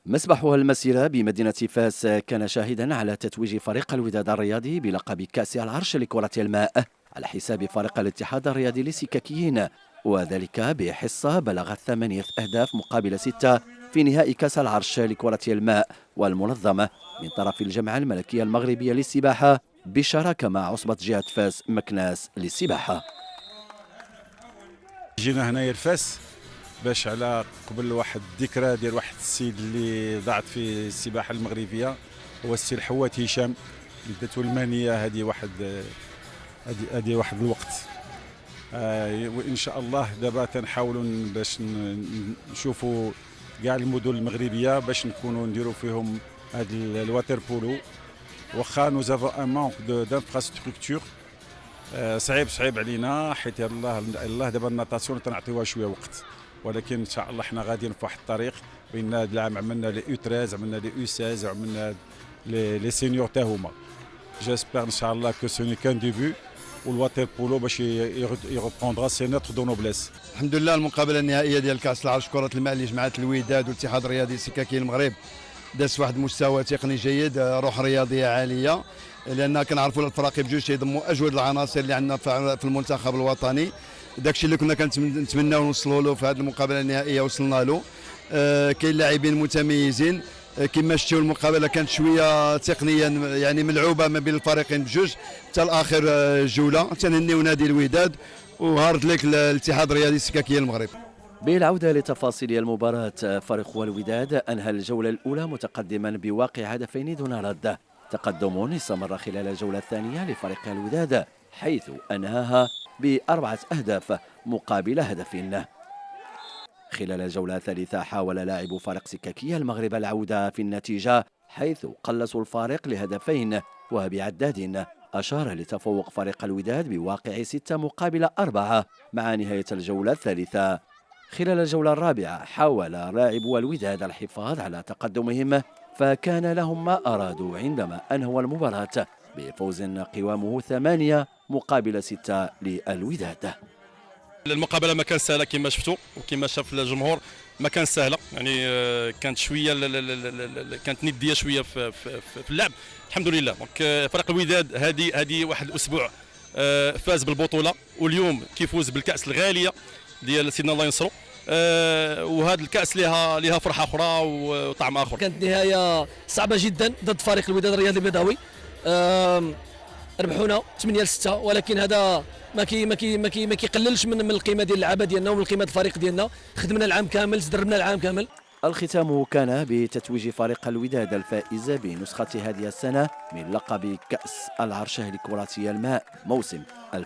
مسبحها المسيرة بمدينة فاس كان شاهدا على تتويج فريق الوداد الرياضي بلقب كأس العرش لكرة الماء على حساب فريق الاتحاد الرياضي للسكاكيين، وذلك بحصة بلغت 8 أهداف مقابل 6 في نهائي كأس العرش لكرة الماء والمنظمة من طرف الجمعية الملكية المغربية للسباحة بالشراكة مع عصبة جهة فاس مكناس للسباحة. جينا هنايا لفاس باش على قبل واحد الذكرى ديال واحد السيد اللي ضاعت في السباحه المغربيه، هو السي الحوات هشام، ولدته المانيه. هذه واحد الوقت. وان شاء الله دابا تنحاولوا باش نشوفوا كاع المدن المغربيه باش نكونوا نديروا فيهم هذا الواتر بولو. واخا نو زافون ان مانك دانفراستركتور صعيب علينا، حيت الله دابا الناتاسيون تنعطيوها شويه وقت، ولكن ان شاء الله حنا غاديين في واحد الطريق. بين هذا العام عملنا لي U13، عملنا لي U16، وعملنا لي سينيور تا هما. جيسبر ان شاء الله كو سوني كان ديبي، والواتر بولو باش يغبروندرا سي نوتر دو نوبليس. الحمد لله المقابله النهائيه ديال كاس العرش كره الماء اللي جمعت الوداد والاتحاد الرياضي السكاكين المغرب داز واحد المستوى تقني جيد، روح رياضيه عاليه، لان كنعرفوا الفرق بجوج تيضموا اجود العناصر اللي عندنا في المنتخب الوطني. داكشي اللي كنا كنتمناو نوصلوا له في هذه المقابله النهائيه وصلنا له. كاين لاعبين متميزين، كما شفتوا المقابله كانت شويه تقنيا يعني ملعوبه ما بين الفريقين بجوج حتى لاخر جوله. تنهنيو نادي الوداد وهارد لك الاتحاد الرياضي السكاكيه المغرب. بالعودة لتفاصيل المباراة، فريق الوداد أنهى الجولة الأولى متقدما بواقع هدفين دون رد. تقدم استمر خلال الجولة الثانية لفريق الوداد حيث أنهاها ب4 أهداف مقابل هدف. خلال الجولة الثالثة حاول لاعب فريق سكاكية المغرب العودة في النتيجة حيث قلصوا الفارق لهدفين، وبعداد أشار لتفوق فريق الوداد بواقع 6 مقابل 4 مع نهاية الجولة الثالثة. خلال الجولة الرابعة حاول لاعبو الوداد الحفاظ على تقدمهم، فكان لهم ما أرادوا عندما أنهوا المباراة بفوز قوامه 8 مقابل 6 للوداد. المقابله ما كان سهله كما شفتوا وكما شاف الجمهور، ما كان سهله يعني كانت شويه كانت نديه شويه في اللعب. الحمد لله دونك فريق الوداد هذه واحد الاسبوع فاز بالبطوله، واليوم كيفوز بالكاس الغاليه ديال سيدنا الله ينصرو. وهذا الكاس لها فرحه اخرى وطعم اخر. كانت نهايه صعبه جدا ضد فريق الوداد الرياضي البيضاوي، ربحونا 8-6، ولكن هذا ما كيقللش من القيمه ديال اللعابه ديالنا ومن قيمه الفريق ديالنا. خدمنا العام كامل، تدربنا العام كامل. الختام كان بتتويج فريق الوداد الفائز بنسخة هذه السنة من لقب كأس العرش لكرة الماء موسم 2023-2024.